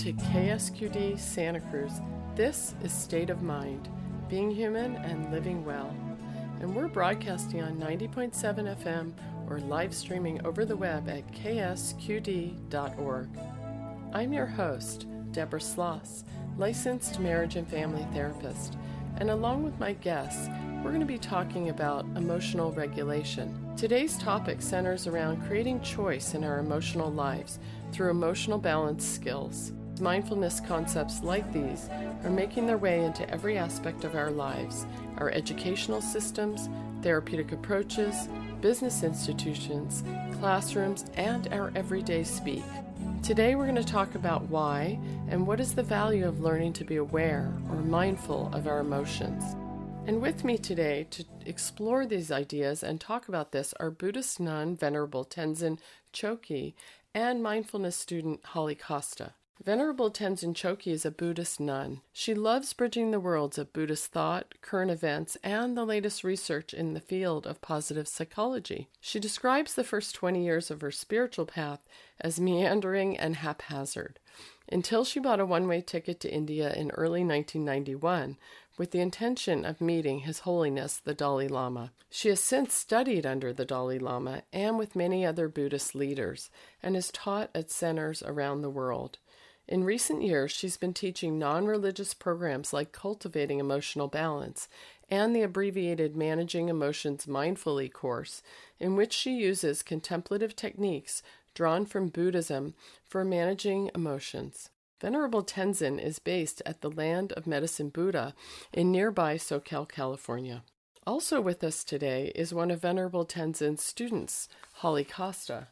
to KSQD Santa Cruz. This is State of Mind, being human and living well. And we're broadcasting on 90.7 FM or live streaming over the web at ksqd.org. I'm your host, Deborah Sloss, licensed marriage and family therapist. And along with my guests, we're going to be talking about emotional regulation. Today's topic centers around creating choice in our emotional lives through emotional balance skills. Mindfulness concepts like these are making their way into every aspect of our lives, our educational systems, therapeutic approaches, business institutions, classrooms, and our everyday speak. Today we're going to talk about why and what is the value of learning to be aware or mindful of our emotions. And with me today to explore these ideas and talk about this are Buddhist nun Venerable Tenzin Chogkyi and mindfulness student Holly Costa. Venerable Tenzin Chogkyi is a Buddhist nun. She loves bridging the worlds of Buddhist thought, current events, and the latest research in the field of positive psychology. She describes the first 20 years of her spiritual path as meandering and haphazard, until she bought a one-way ticket to India in early 1991 with the intention of meeting His Holiness the Dalai Lama. She has since studied under the Dalai Lama and with many other Buddhist leaders, and has taught at centers around the world. In recent years, she's been teaching non-religious programs like Cultivating Emotional Balance and the abbreviated Managing Emotions Mindfully course, in which she uses contemplative techniques drawn from Buddhism for managing emotions. Venerable Tenzin is based at the Land of Medicine Buddha in nearby SoCal, California. Also with us today is one of Venerable Tenzin's students, Holly Costa.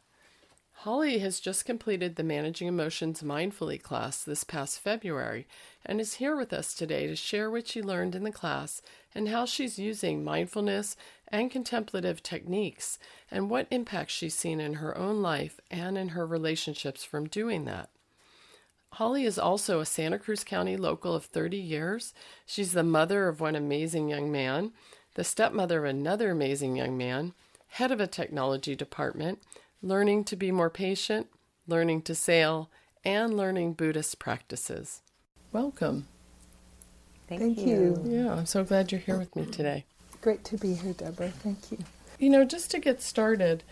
Holly has just completed the Managing Emotions Mindfully class this past February and is here with us today to share what she learned in the class and how she's using mindfulness and contemplative techniques and what impact she's seen in her own life and in her relationships from doing that. Holly is also a Santa Cruz County local of 30 years. She's the mother of one amazing young man, the stepmother of another amazing young man, head of a technology department, learning to be more patient, learning to sail, and learning Buddhist practices. Welcome. Thank you. Yeah, I'm so glad you're here with me today. Great to be here, Deborah. Thank you. Just to get started,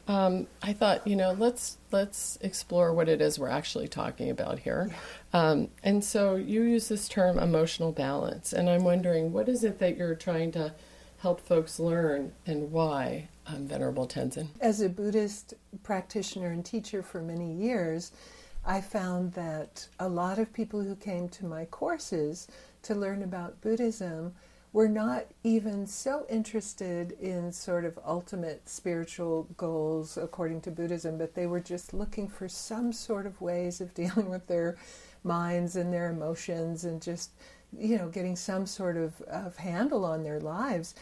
I thought, let's explore what it is we're actually talking about here. Yeah. And so you use this term emotional balance, and I'm wondering, what is it that you're trying to help folks learn and why, Venerable Tenzin? As a Buddhist practitioner and teacher for many years, I found that a lot of people who came to my courses to learn about Buddhism were not even so interested in sort of ultimate spiritual goals according to Buddhism, but they were just looking for some sort of ways of dealing with their minds and their emotions and just, getting some sort of handle on their lives.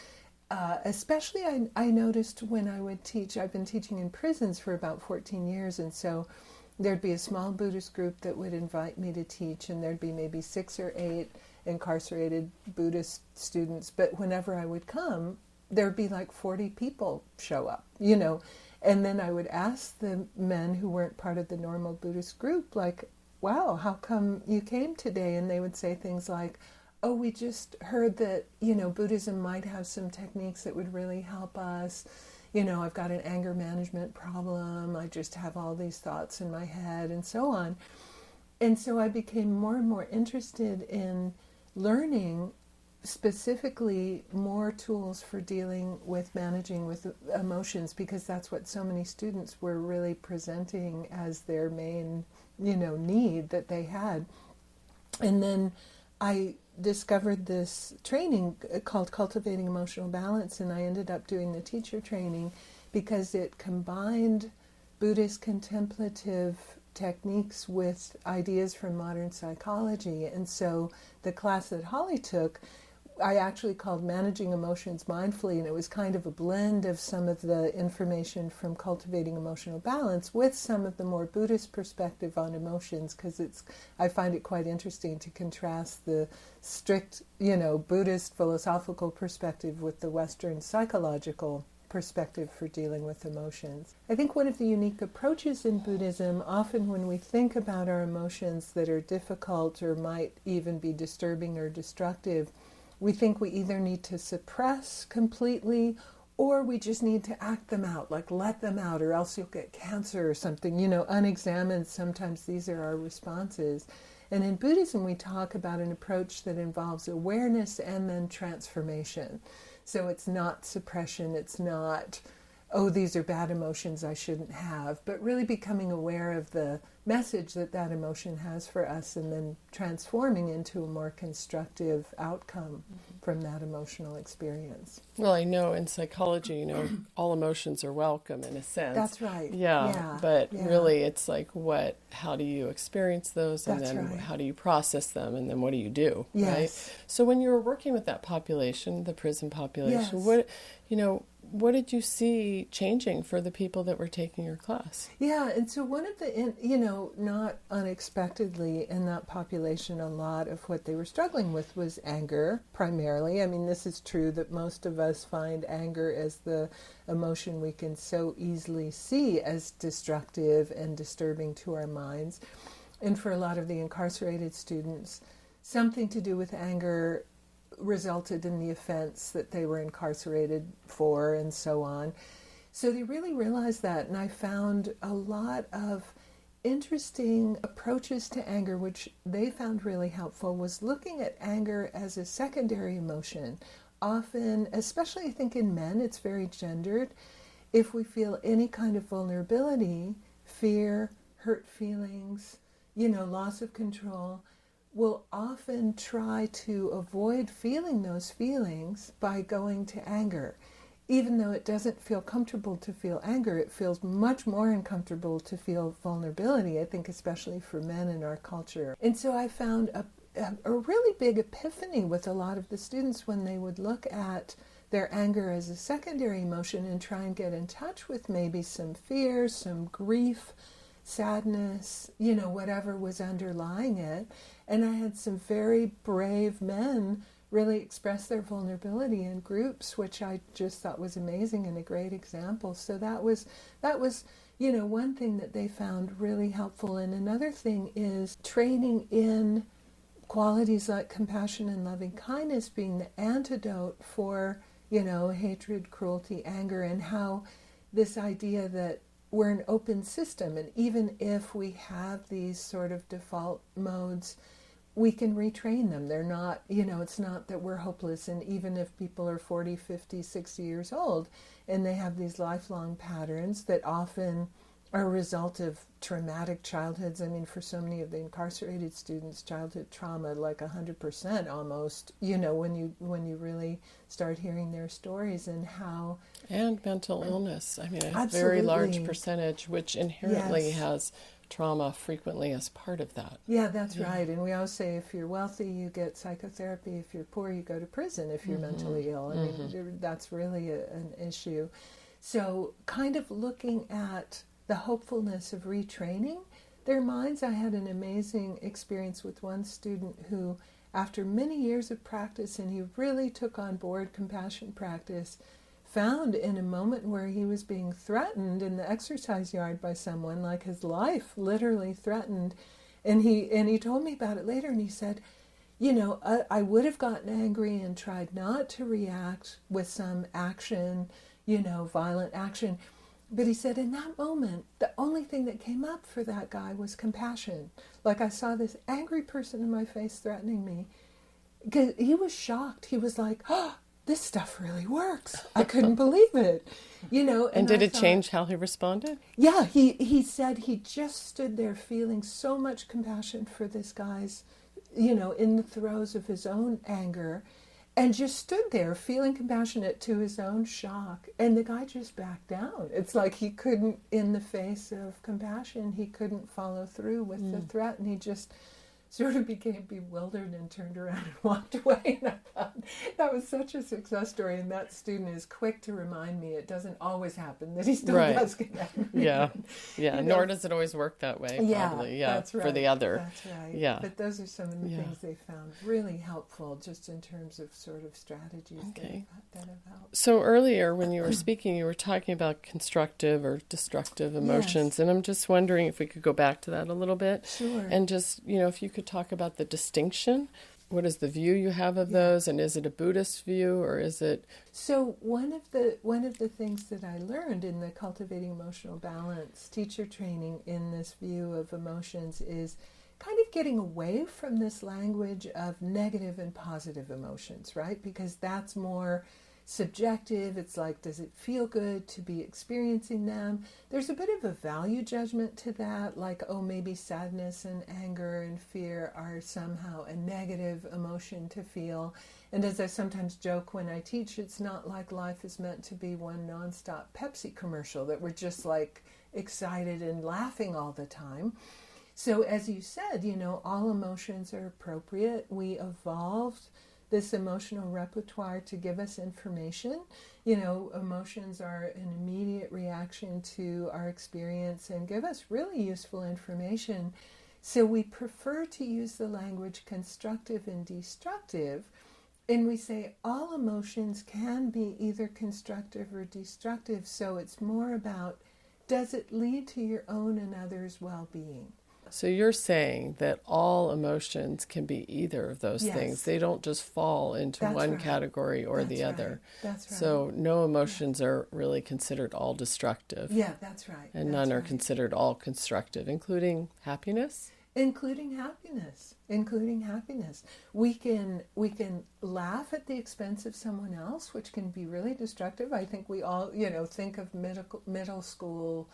Especially I noticed when I would teach, I've been teaching in prisons for about 14 years, and so there'd be a small Buddhist group that would invite me to teach, and there'd be maybe 6 or 8 incarcerated Buddhist students, but whenever I would come, there'd be like 40 people show up, and then I would ask the men who weren't part of the normal Buddhist group, like, wow, how come you came today? And they would say things like, oh, we just heard that, Buddhism might have some techniques that would really help us. I've got an anger management problem. I just have all these thoughts in my head and so on. And so I became more and more interested in learning specifically more tools for dealing with managing with emotions, because that's what so many students were really presenting as their main, need that they had. And then I discovered this training called Cultivating Emotional Balance, and I ended up doing the teacher training because it combined Buddhist contemplative techniques with ideas from modern psychology. And so the class that Holly took, I actually called Managing Emotions Mindfully, and it was kind of a blend of some of the information from Cultivating Emotional Balance with some of the more Buddhist perspective on emotions, because I find it quite interesting to contrast the strict, Buddhist philosophical perspective with the Western psychological perspective for dealing with emotions. I think one of the unique approaches in Buddhism, often when we think about our emotions that are difficult or might even be disturbing or destructive, we think we either need to suppress completely or we just need to act them out, like let them out, or else you'll get cancer or something. Unexamined, sometimes these are our responses. And in Buddhism, we talk about an approach that involves awareness and then transformation. So it's not suppression, it's not, oh, these are bad emotions I shouldn't have, but really becoming aware of the message that that emotion has for us and then transforming into a more constructive outcome from that emotional experience. Well, I know in psychology, all emotions are welcome in a sense. That's right. Yeah, but really it's like how do you experience those, and That's then right. how do you process them, and then what do you do, Yes. right? So when you were working with that population, the prison population, Yes. what did you see changing for the people that were taking your class? Yeah, and so one of the, not unexpectedly in that population, a lot of what they were struggling with was anger, primarily. I mean, this is true that most of us find anger as the emotion we can so easily see as destructive and disturbing to our minds. And for a lot of the incarcerated students, something to do with anger resulted in the offense that they were incarcerated for and so on. So they really realized that, and I found a lot of interesting approaches to anger, which they found really helpful, was looking at anger as a secondary emotion. Often, especially I think in men, it's very gendered. If we feel any kind of vulnerability, fear, hurt feelings, loss of control, will often try to avoid feeling those feelings by going to anger. Even though it doesn't feel comfortable to feel anger, it feels much more uncomfortable to feel vulnerability, I think especially for men in our culture. And so I found a really big epiphany with a lot of the students when they would look at their anger as a secondary emotion and try and get in touch with maybe some fear, some grief, sadness, whatever was underlying it. And I had some very brave men really express their vulnerability in groups, which I just thought was amazing and a great example. So that was one thing that they found really helpful. And another thing is training in qualities like compassion and loving kindness being the antidote for, hatred, cruelty, anger, and how this idea that we're an open system, and even if we have these sort of default modes, we can retrain them. They're not, it's not that we're hopeless. And even if people are 40, 50, 60 years old and they have these lifelong patterns that often are a result of traumatic childhoods. I mean, for so many of the incarcerated students, childhood trauma, like 100% almost, when you really start hearing their stories and how... And mental illness. I mean, a Absolutely. very large percentage, which inherently Yes. has trauma frequently as part of that. Yeah, that's right. And we always say if you're wealthy, you get psychotherapy. If you're poor, you go to prison if you're mentally ill. I mean, that's really an issue. So kind of looking at the hopefulness of retraining their minds. I had an amazing experience with one student who, after many years of practice, and he really took on board compassion practice, found in a moment where he was being threatened in the exercise yard by someone, like his life literally threatened. And he told me about it later, and he said, I would have gotten angry and tried not to react with some action, violent action. But he said, in that moment, the only thing that came up for that guy was compassion. Like, I saw this angry person in my face threatening me. Because he was shocked. He was like, oh, this stuff really works. I couldn't believe it. And did it change how he responded? Yeah, he said he just stood there feeling so much compassion for this guy's, in the throes of his own anger, and just stood there feeling compassionate to his own shock. And the guy just backed down. It's like he couldn't, in the face of compassion, he couldn't follow through with the threat, and he just sort of became bewildered and turned around and walked away. And I thought that was such a success story. And that student is quick to remind me it doesn't always happen, that he still does get angry. Yeah. Nor know. does it always work that way, Yeah, probably. that's right. For the other. That's right. Yeah. But those are some of the things they found really helpful, just in terms of sort of strategies that have helped. So earlier when you were speaking, you were talking about constructive or destructive emotions. And I'm just wondering if we could go back to that a little bit. Sure. And just, if you could talk about the distinction. What is the view you have of those, and is it a Buddhist view, or is it? So one of the things that I learned in the Cultivating Emotional Balance teacher training in this view of emotions is kind of getting away from this language of negative and positive emotions, right? Because that's more subjective. It's like, does it feel good to be experiencing them? There's a bit of a value judgment to that, like, oh, maybe sadness and anger and fear are somehow a negative emotion to feel. And as I sometimes joke when I teach, it's not like life is meant to be one nonstop Pepsi commercial that we're just like excited and laughing all the time. So as you said, all emotions are appropriate. We evolved this emotional repertoire to give us information. Emotions are an immediate reaction to our experience and give us really useful information. So we prefer to use the language constructive and destructive. And we say all emotions can be either constructive or destructive. So it's more about, does it lead to your own and others' well-being? So you're saying that all emotions can be either of those things. They don't just fall into one category or the other. That's right. So no emotions are really considered all destructive. Yeah, that's right. And none are considered all constructive, including happiness? Including happiness. We can laugh at the expense of someone else, which can be really destructive. I think we all, think of middle school,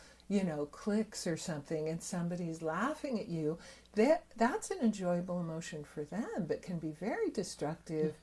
cliques or something, and somebody's laughing at you. That's an enjoyable emotion for them, but can be very destructive,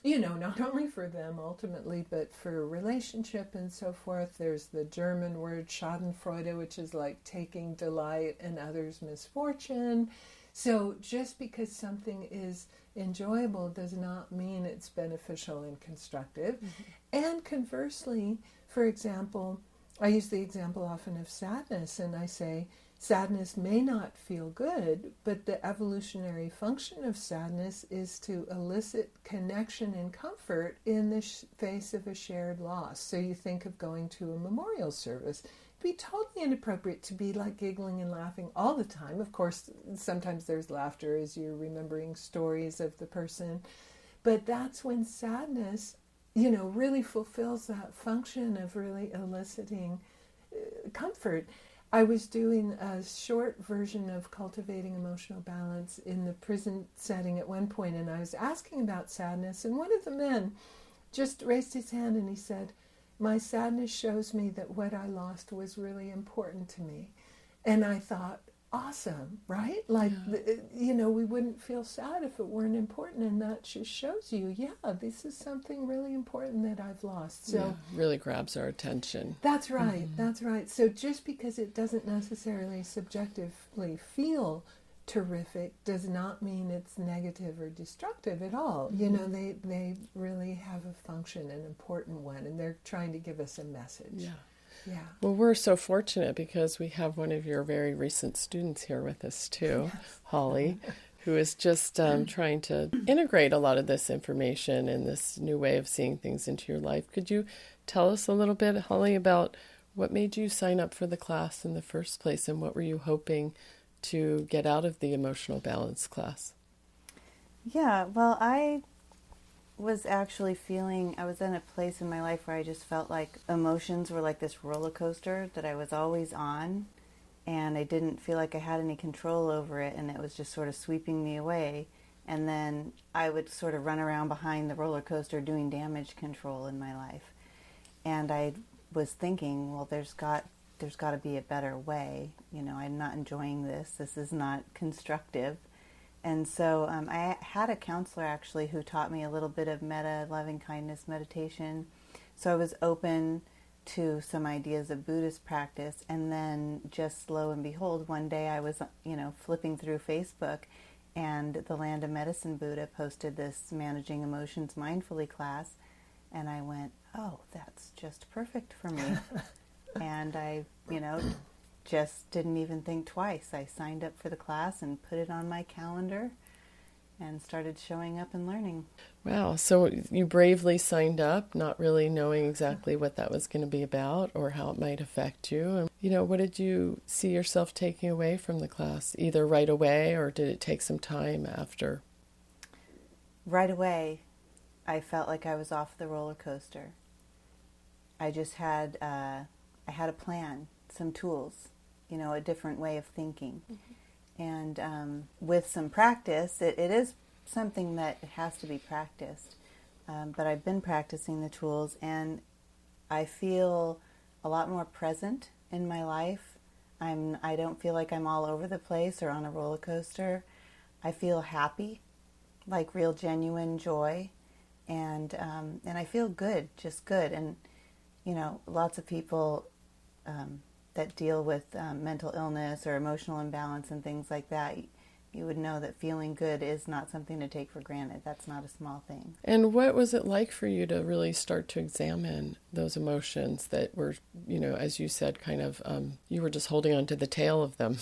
not only for them ultimately, but for a relationship and so forth. There's the German word Schadenfreude, which is like taking delight in others' misfortune. So just because something is enjoyable does not mean it's beneficial and constructive. Mm-hmm. And conversely, for example, I use the example often of sadness, and I say, sadness may not feel good, but the evolutionary function of sadness is to elicit connection and comfort in the face of a shared loss. So you think of going to a memorial service. It'd be totally inappropriate to be like giggling and laughing all the time. Of course, sometimes there's laughter as you're remembering stories of the person. But that's when sadness, really fulfills that function of really eliciting comfort. I was doing a short version of Cultivating Emotional Balance in the prison setting at one point, and I was asking about sadness, and one of the men just raised his hand and he said, my sadness shows me that what I lost was really important to me. And I thought, awesome, right? Like, we wouldn't feel sad if it weren't important, and that just shows you, this is something really important that I've lost. So really grabs our attention. That's right, that's right. So just because it doesn't necessarily subjectively feel terrific does not mean it's negative or destructive at all. They really have a function, an important one, and they're trying to give us a message. Yeah. Well, we're so fortunate because we have one of your very recent students here with us too, Holly, who is just trying to integrate a lot of this information and this new way of seeing things into your life. Could you tell us a little bit, Holly, about what made you sign up for the class in the first place, and what were you hoping to get out of the emotional balance class? Yeah, well, I was actually I was in a place in my life where I just felt like emotions were like this roller coaster that I was always on, and I didn't feel like I had any control over it, and it was just sort of sweeping me away. And then I would sort of run around behind the roller coaster doing damage control in my life. And I was thinking, well, there's got to be a better way. I'm not enjoying this. This is not constructive. And so I had a counselor actually who taught me a little bit of metta, loving kindness meditation. So I was open to some ideas of Buddhist practice. And then just lo and behold, one day I was, flipping through Facebook, and the Land of Medicine Buddha posted this Managing Emotions Mindfully class, and I went, oh, that's just perfect for me. And I, just didn't even think twice. I signed up for the class and put it on my calendar and started showing up and learning. Wow. So you bravely signed up, not really knowing exactly what that was going to be about or how it might affect you. And, what did you see yourself taking away from the class, either right away or did it take some time after? Right away, I felt like I was off the roller coaster. I just had, I had a plan, some tools, a different way of thinking. Mm-hmm. And with some practice, it is something that has to be practiced. But I've been practicing the tools, and I feel a lot more present in my life. I don't feel like I'm all over the place or on a roller coaster. I feel happy, like real genuine joy, and I feel good, just good. And lots of people that deal with mental illness or emotional imbalance and things like that, you would know that feeling good is not something to take for granted. That's not a small thing. And what was it like for you to really start to examine those emotions that were, as you said, kind of, you were just holding on to the tail of them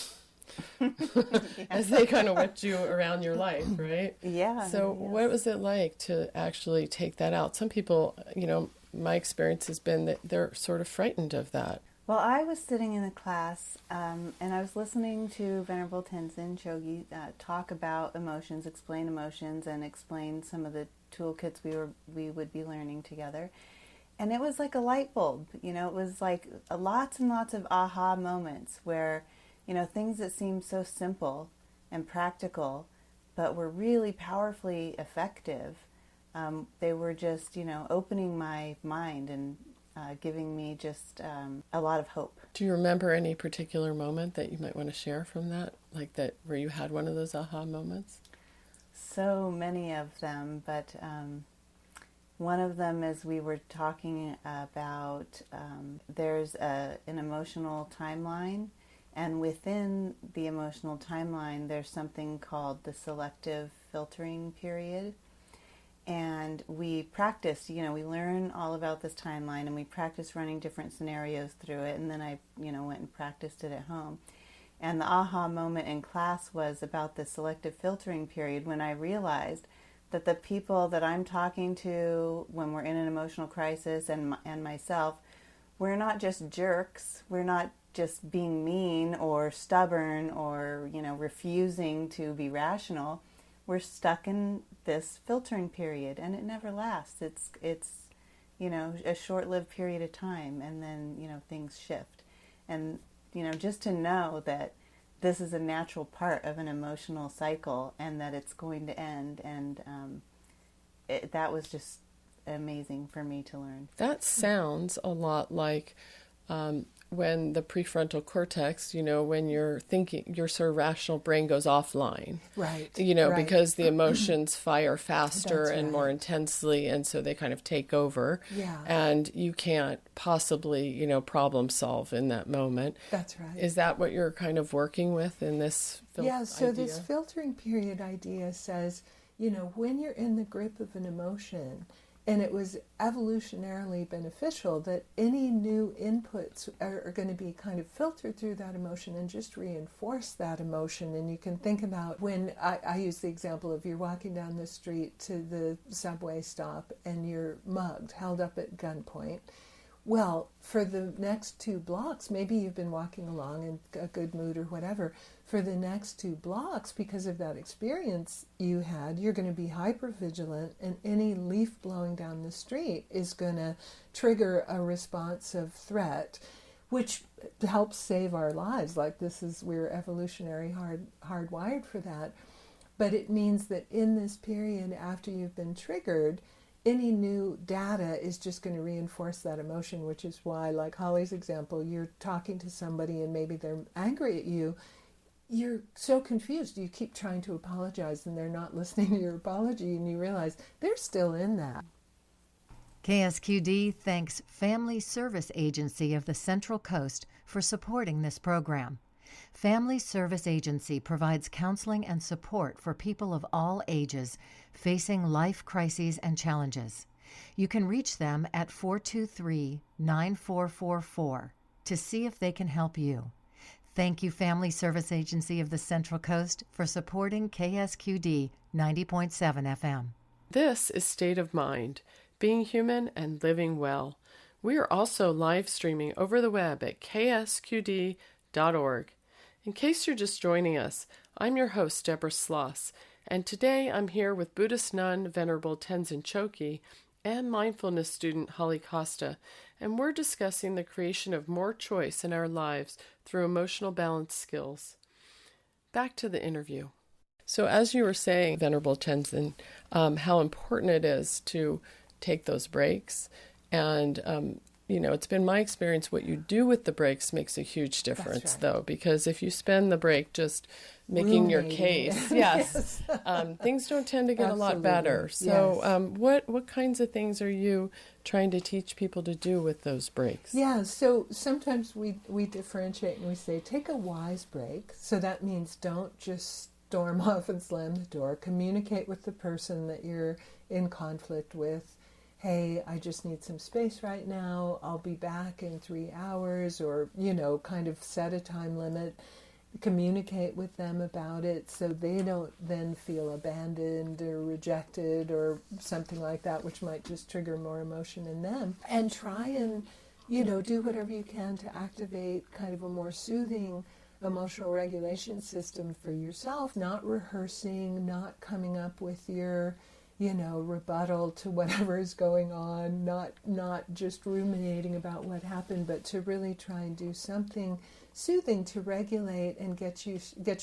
as they kind of whipped you around your life, right? Yeah. So yes. What was it like to actually take that out? Some people, my experience has been that they're sort of frightened of that. Well, I was sitting in a class, and I was listening to Venerable Tenzin Chogi talk about emotions, explain emotions, and explain some of the toolkits we would be learning together. And it was like a light bulb, it was like lots and lots of aha moments where, things that seemed so simple and practical, but were really powerfully effective. They were just, opening my mind and giving me just a lot of hope. Do you remember any particular moment that you might want to share from that, like that where you had one of those aha moments? So many of them, but one of them is we were talking about there's an emotional timeline, and within the emotional timeline there's something called the selective filtering period. And we practiced, we learn all about this timeline, and we practiced running different scenarios through it, and then I, went and practiced it at home. And the aha moment in class was about the selective filtering period, when I realized that the people that I'm talking to when we're in an emotional crisis and myself, we're not just jerks, we're not just being mean or stubborn or, refusing to be rational. We're stuck in this filtering period, and it never lasts. It's a short-lived period of time, and then things shift. And just to know that this is a natural part of an emotional cycle, and that it's going to end, and that was just amazing for me to learn. That sounds a lot like when the prefrontal cortex, when you're thinking, your sort of rational brain goes offline. Right. Right. Because the emotions fire faster That's and right. more intensely, and so they kind of take over. Yeah. And you can't possibly, problem solve in that moment. That's right. Is that what you're kind of working with in this Yeah, so idea? this filtering period idea says, when you're in the grip of an emotion, and it was evolutionarily beneficial that any new inputs are going to be kind of filtered through that emotion and just reinforce that emotion. And you can think about when I use the example of you're walking down the street to the subway stop and you're mugged, held up at gunpoint. Well, for the next 2 blocks, maybe you've been walking along in a good mood or whatever. For the next 2 blocks, because of that experience you had, you're going to be hypervigilant, and any leaf blowing down the street is going to trigger a response of threat, which helps save our lives. Like we're evolutionary hardwired for that. But it means that in this period after you've been triggered, any new data is just going to reinforce that emotion, which is why, like Holly's example, you're talking to somebody and maybe they're angry at you. You're so confused. You keep trying to apologize and they're not listening to your apology, and you realize they're still in that. KSQD thanks Family Service Agency of the Central Coast for supporting this program. Family Service Agency provides counseling and support for people of all ages facing life crises and challenges. You can reach them at 423-9444 to see if they can help you. Thank you, Family Service Agency of the Central Coast, for supporting KSQD 90.7 FM. This is State of Mind, being human and living well. We are also live streaming over the web at ksqd.org. In case you're just joining us, I'm your host, Deborah Sloss, and today I'm here with Buddhist nun Venerable Tenzin Chogkyi and mindfulness student Holly Costa, and we're discussing the creation of more choice in our lives through emotional balance skills. Back to the interview. So as you were saying, Venerable Tenzin, how important it is to take those breaks. And, it's been my experience what you do with the breaks makes a huge difference, right. though, because if you spend the break just making your case, yes, things don't tend to get a lot better. So what kinds of things are you trying to teach people to do with those breaks? Yeah, so sometimes we differentiate and we say, take a wise break. So that means don't just storm off and slam the door. Communicate with the person that you're in conflict with. Hey, I just need some space right now. I'll be back in 3 hours, or, kind of set a time limit. Communicate with them about it so they don't then feel abandoned or rejected or something like that, which might just trigger more emotion in them. And try and, do whatever you can to activate kind of a more soothing emotional regulation system for yourself, not rehearsing, not coming up with your rebuttal to whatever is going on, not just ruminating about what happened, but to really try and do something soothing to regulate and get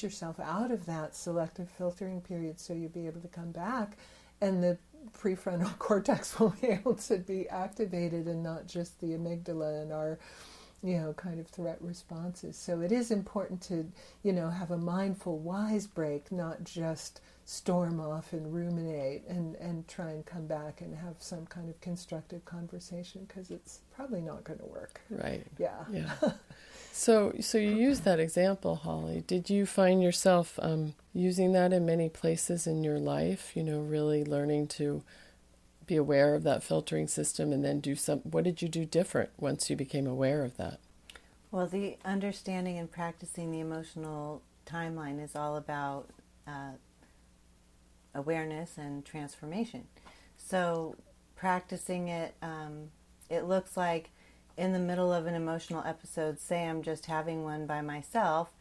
yourself out of that selective filtering period so you'll be able to come back and the prefrontal cortex will be able to be activated and not just the amygdala and our kind of threat responses. So it is important to, have a mindful, wise break, not just storm off and ruminate and try and come back and have some kind of constructive conversation, because it's probably not going to work. Right. Yeah. So you use that example, Holly. Did you find yourself using that in many places in your life, really learning to be aware of that filtering system and then what did you do different once you became aware of that? Well, the understanding and practicing the emotional timeline is all about awareness and transformation. So practicing it, it looks like in the middle of an emotional episode, say I'm just having one by myself,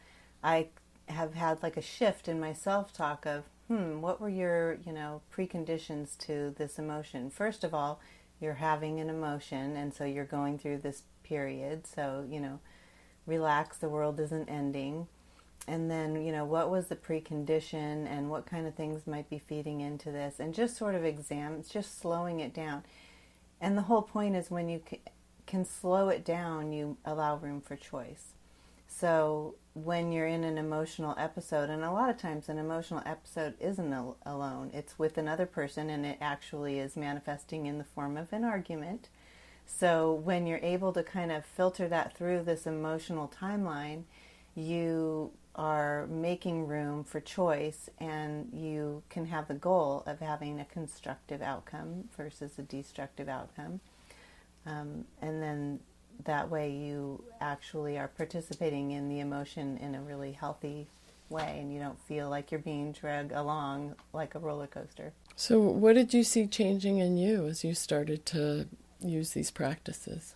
I have had like a shift in my self-talk of, what were your, preconditions to this emotion? First of all, you're having an emotion, and so you're going through this period. So, relax, the world isn't ending. And then, what was the precondition and what kind of things might be feeding into this? And just sort of just slowing it down. And the whole point is when you can slow it down, you allow room for choice. So when you're in an emotional episode, and a lot of times an emotional episode isn't alone, it's with another person, and it actually is manifesting in the form of an argument. So when you're able to kind of filter that through this emotional timeline, you are making room for choice, and you can have the goal of having a constructive outcome versus a destructive outcome. And then that way you actually are participating in the emotion in a really healthy way, and you don't feel like you're being dragged along like a roller coaster. So what did you see changing in you as you started to use these practices?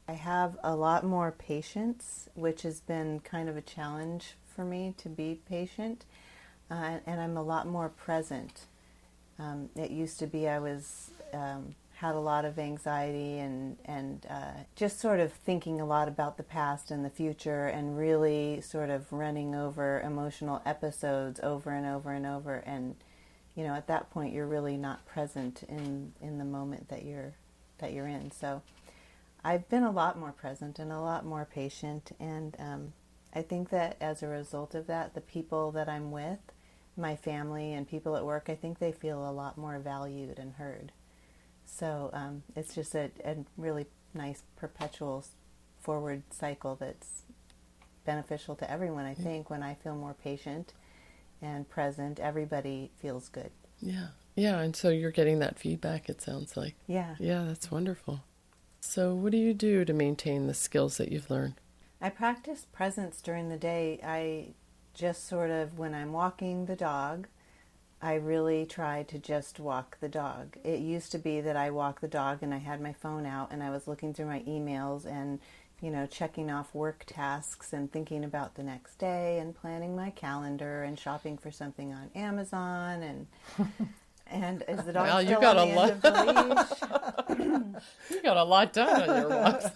I have a lot more patience, which has been kind of a challenge for me to be patient, and I'm a lot more present. It used to be I was had a lot of anxiety and just sort of thinking a lot about the past and the future, and really sort of running over emotional episodes over and over and over. And at that point, you're really not present in the moment that you're in. So I've been a lot more present and a lot more patient, and I think that as a result of that, the people that I'm with, my family and people at work, I think they feel a lot more valued and heard. So it's just a really nice perpetual forward cycle that's beneficial to everyone. I think when I feel more patient and present, everybody feels good. Yeah. Yeah, and so you're getting that feedback, it sounds like. Yeah. Yeah, that's wonderful. So what do you do to maintain the skills that you've learned? I practice presence during the day. I just sort of, when I'm walking the dog, I really try to just walk the dog. It used to be that I walked the dog and I had my phone out and I was looking through my emails and, checking off work tasks and thinking about the next day and planning my calendar and shopping for something on Amazon and is the dog Wow, still on the end of the leash? You got a lot done on your walks.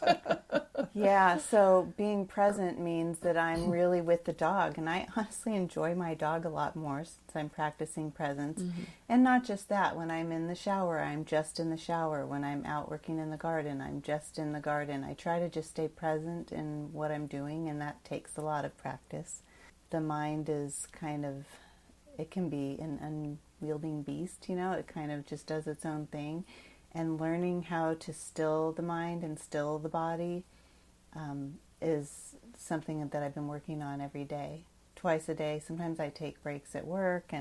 Yeah, so being present means that I'm really with the dog, and I honestly enjoy my dog a lot more since I'm practicing presence. And not just that, when I'm in the shower, I'm just in the shower. When I'm out working in the garden, I'm just in the garden. I try to just stay present in what I'm doing, and that takes a lot of practice. The mind is it can be an unwielding beast, it kind of just does its own thing. And learning how to still the mind and still the body is something that I've been working on every day, twice a day. Sometimes I take breaks at work,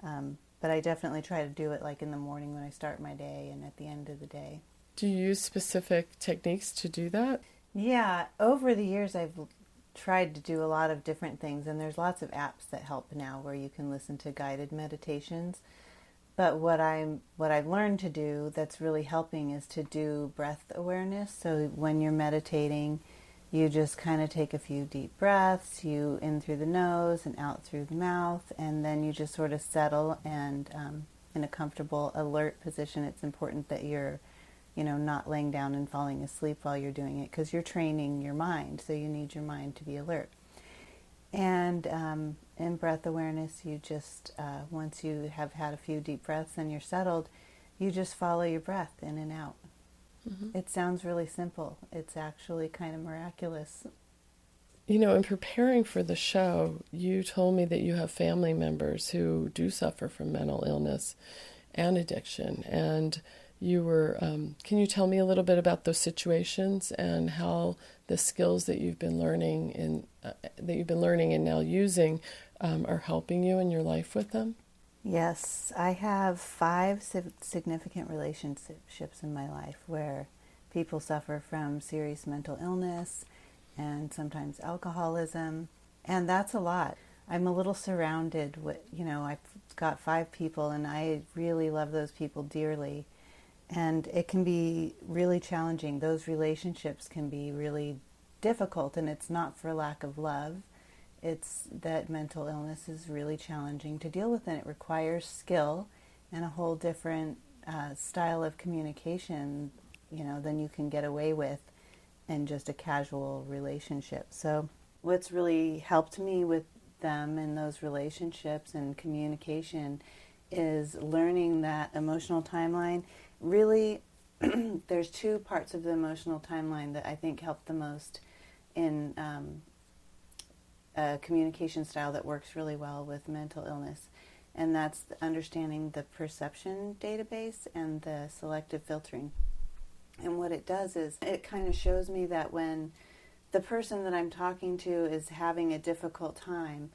but I definitely try to do it like in the morning when I start my day and at the end of the day. Do you use specific techniques to do that? Yeah, over the years I've tried to do a lot of different things, and there's lots of apps that help now where you can listen to guided meditations. But what I've learned to do that's really helping is to do breath awareness. So when you're meditating, you just kind of take a few deep breaths, you in through the nose and out through the mouth, and then you just sort of settle and in a comfortable, alert position. It's important that you're, not laying down and falling asleep while you're doing it, because you're training your mind, so you need your mind to be alert. And in breath awareness, you just, once you have had a few deep breaths and you're settled, you just follow your breath in and out. It sounds really simple. It's actually kind of miraculous. In preparing for the show, you told me that you have family members who do suffer from mental illness and addiction. And you were, can you tell me a little bit about those situations and how the skills that you've been learning and now using are helping you in your life with them? Yes, I have 5 significant relationships in my life where people suffer from serious mental illness and sometimes alcoholism, and that's a lot. I'm a little surrounded with, I've got 5 people, and I really love those people dearly, and it can be really challenging. Those relationships can be really difficult, and it's not for lack of love. It's that mental illness is really challenging to deal with, and it requires skill and a whole different style of communication, than you can get away with in just a casual relationship. So what's really helped me with them in those relationships and communication is learning that emotional timeline. Really, there's 2 parts of the emotional timeline that I think help the most in a communication style that works really well with mental illness, and that's understanding the perception database and the selective filtering. And what it does is it kind of shows me that when the person that I'm talking to is having a difficult time,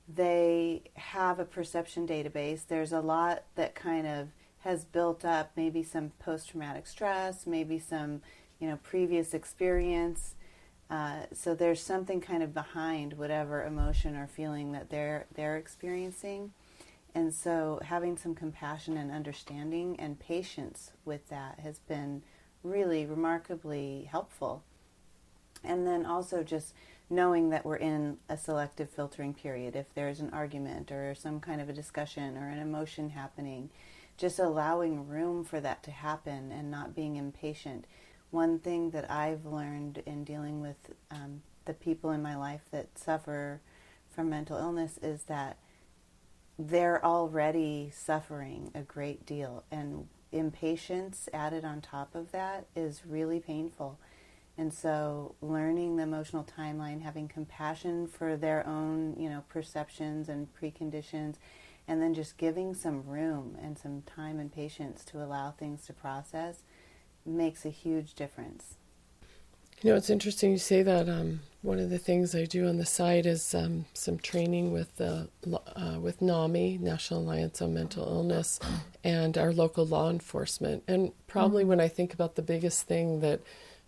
they have a perception database. There's a lot that kind of has built up, maybe some post-traumatic stress, maybe some, previous experience. So there's something kind of behind whatever emotion or feeling that they're experiencing. And so having some compassion and understanding and patience with that has been really remarkably helpful. And then also just knowing that we're in a selective filtering period. If there's an argument or some kind of a discussion or an emotion happening, just allowing room for that to happen and not being impatient. One thing that I've learned in dealing with the people in my life that suffer from mental illness is that they're already suffering a great deal, and impatience added on top of that is really painful. And so learning the emotional timeline, having compassion for their own, perceptions and preconditions, and then just giving some room and some time and patience to allow things to process makes a huge difference. It's interesting you say that. One of the things I do on the side is some training with NAMI, National Alliance on Mental Illness, and our local law enforcement. And probably when I think about the biggest thing that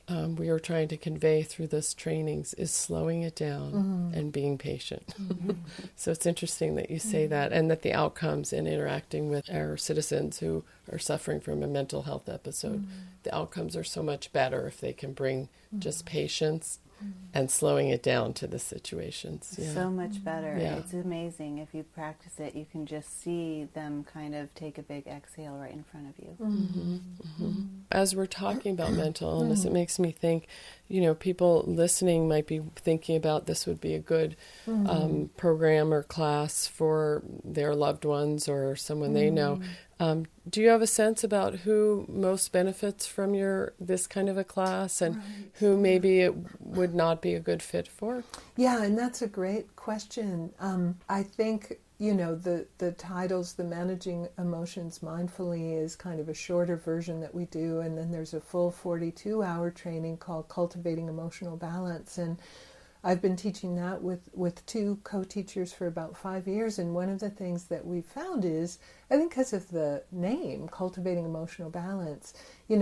we are trying to convey through those trainings is slowing it down and being patient. So it's interesting that you say that, and that the outcomes in interacting with our citizens who are suffering from a mental health episode, the outcomes are so much better if they can bring just patience and slowing it down to the situations. Yeah. So much better. Yeah. It's amazing. If you practice it, you can just see them kind of take a big exhale right in front of you. As we're talking about mental illness, it makes me think, people listening might be thinking about this would be a good program or class for their loved ones or someone they know. Do you have a sense about who most benefits from this kind of a class, and who maybe it would not be a good fit for? Yeah, and that's a great question. I think, the titles, the Managing Emotions Mindfully is kind of a shorter version that we do, and then there's a full 42-hour training called Cultivating Emotional Balance, and I've been teaching that with two co-teachers for about 5 years, and one of the things that we found is, I think because of the name, Cultivating Emotional Balance,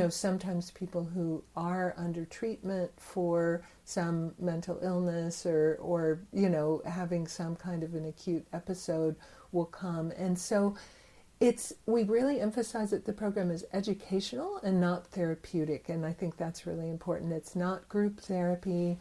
sometimes people who are under treatment for some mental illness or having some kind of an acute episode will come. And so we really emphasize that the program is educational and not therapeutic, and I think that's really important. It's not group therapy.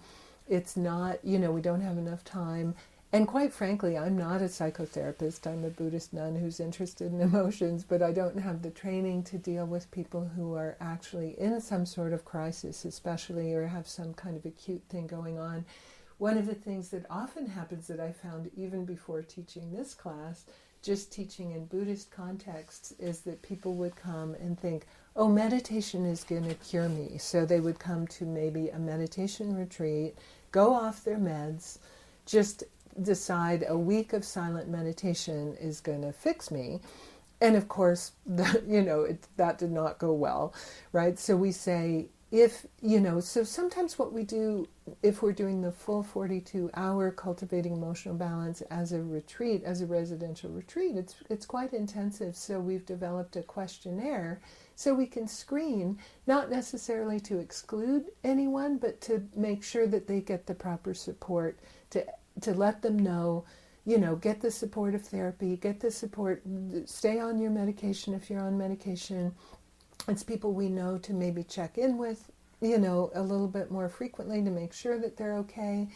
It's not, we don't have enough time. And quite frankly, I'm not a psychotherapist. I'm a Buddhist nun who's interested in emotions, but I don't have the training to deal with people who are actually in some sort of crisis, especially, or have some kind of acute thing going on. One of the things that often happens that I found even before teaching this class, just teaching in Buddhist contexts, is that people would come and think, oh, meditation is going to cure me. So they would come to maybe a meditation retreat, go off their meds, just decide a week of silent meditation is going to fix me. And of course, that did not go well, right? So we say, so sometimes what we do, if we're doing the full 42-hour Cultivating Emotional Balance as a retreat, as a residential retreat, it's quite intensive. So we've developed a questionnaire so we can screen, not necessarily to exclude anyone, but to make sure that they get the proper support, to let them know, get the support of therapy, get the support, stay on your medication if you're on medication. It's people we know to maybe check in with, a little bit more frequently to make sure that they're okay.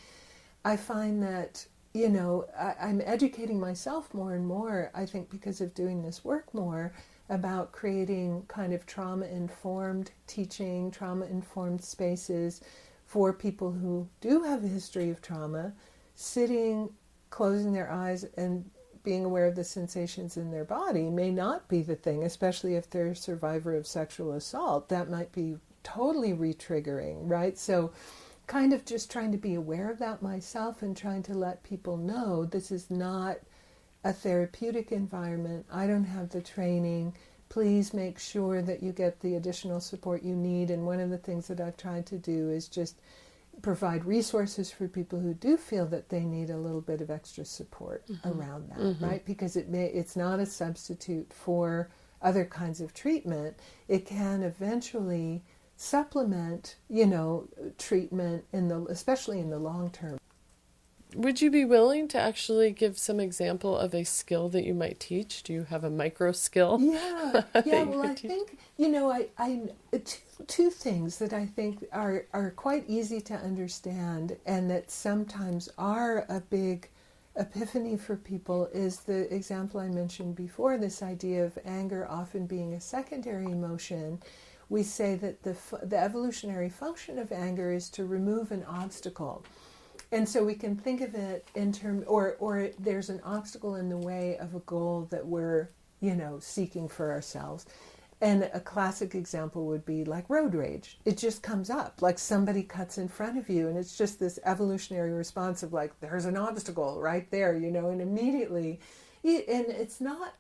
I find that, I'm educating myself more and more, I think because of doing this work more, about creating kind of trauma-informed teaching, trauma-informed spaces for people who do have a history of trauma, sitting, closing their eyes, and being aware of the sensations in their body may not be the thing, especially if they're a survivor of sexual assault. That might be totally re-triggering, right? So kind of just trying to be aware of that myself and trying to let people know this is not a therapeutic environment. I don't have the training. Please make sure that you get the additional support you need. And one of the things that I've tried to do is just provide resources for people who do feel that they need a little bit of extra support around that, right? Because it's not a substitute for other kinds of treatment. It can eventually supplement, treatment especially in the long term. Would you be willing to actually give some example of a skill that you might teach? Do you have a micro skill? Yeah. Well, I think, I two things that I think are quite easy to understand and that sometimes are a big epiphany for people is the example I mentioned before, this idea of anger often being a secondary emotion. We say that the evolutionary function of anger is to remove an obstacle. And so we can think of it in terms, or there's an obstacle in the way of a goal that we're, seeking for ourselves. And a classic example would be like road rage. It just comes up, like somebody cuts in front of you, and it's just this evolutionary response of like, there's an obstacle right there, and immediately, and it's not,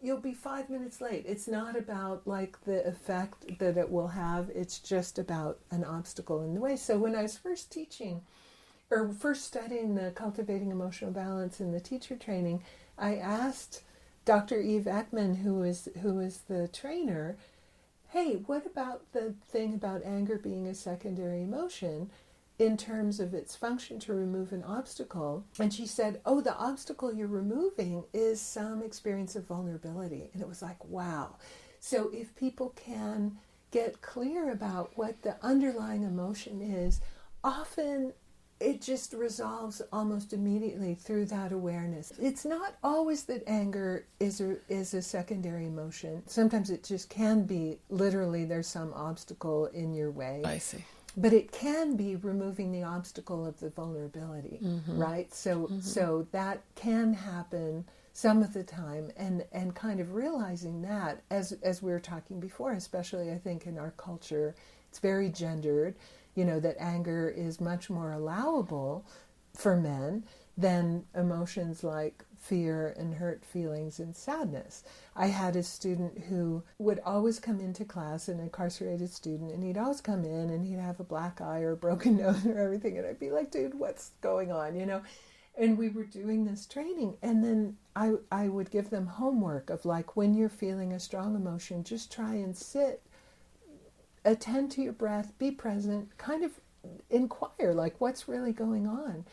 you'll be 5 minutes late. It's not about like the effect that it will have. It's just about an obstacle in the way. So when I was first teaching or first studying the cultivating emotional balance in the teacher training, I asked Dr. Eve Ekman, who is the trainer, hey, what about the thing about anger being a secondary emotion in terms of its function to remove an obstacle? And she said, oh, the obstacle you're removing is some experience of vulnerability. And it was like, wow. So if people can get clear about what the underlying emotion is, often it just resolves almost immediately through that awareness. It's not always that anger is a secondary emotion. Sometimes it just can be literally there's some obstacle in your way. I see. But it can be removing the obstacle of the vulnerability, right? So that can happen some of the time, and kind of realizing that, as we were talking before, especially I think in our culture, it's very gendered, that anger is much more allowable for men than emotions like fear and hurt feelings and sadness. I had a student who would always come into class, an incarcerated student, and he'd always come in and he'd have a black eye or a broken nose or everything, and I'd be like, dude, what's going on, And we were doing this training, and then I would give them homework of like, when you're feeling a strong emotion, just try and sit, attend to your breath, be present, kind of inquire, like, what's really going on?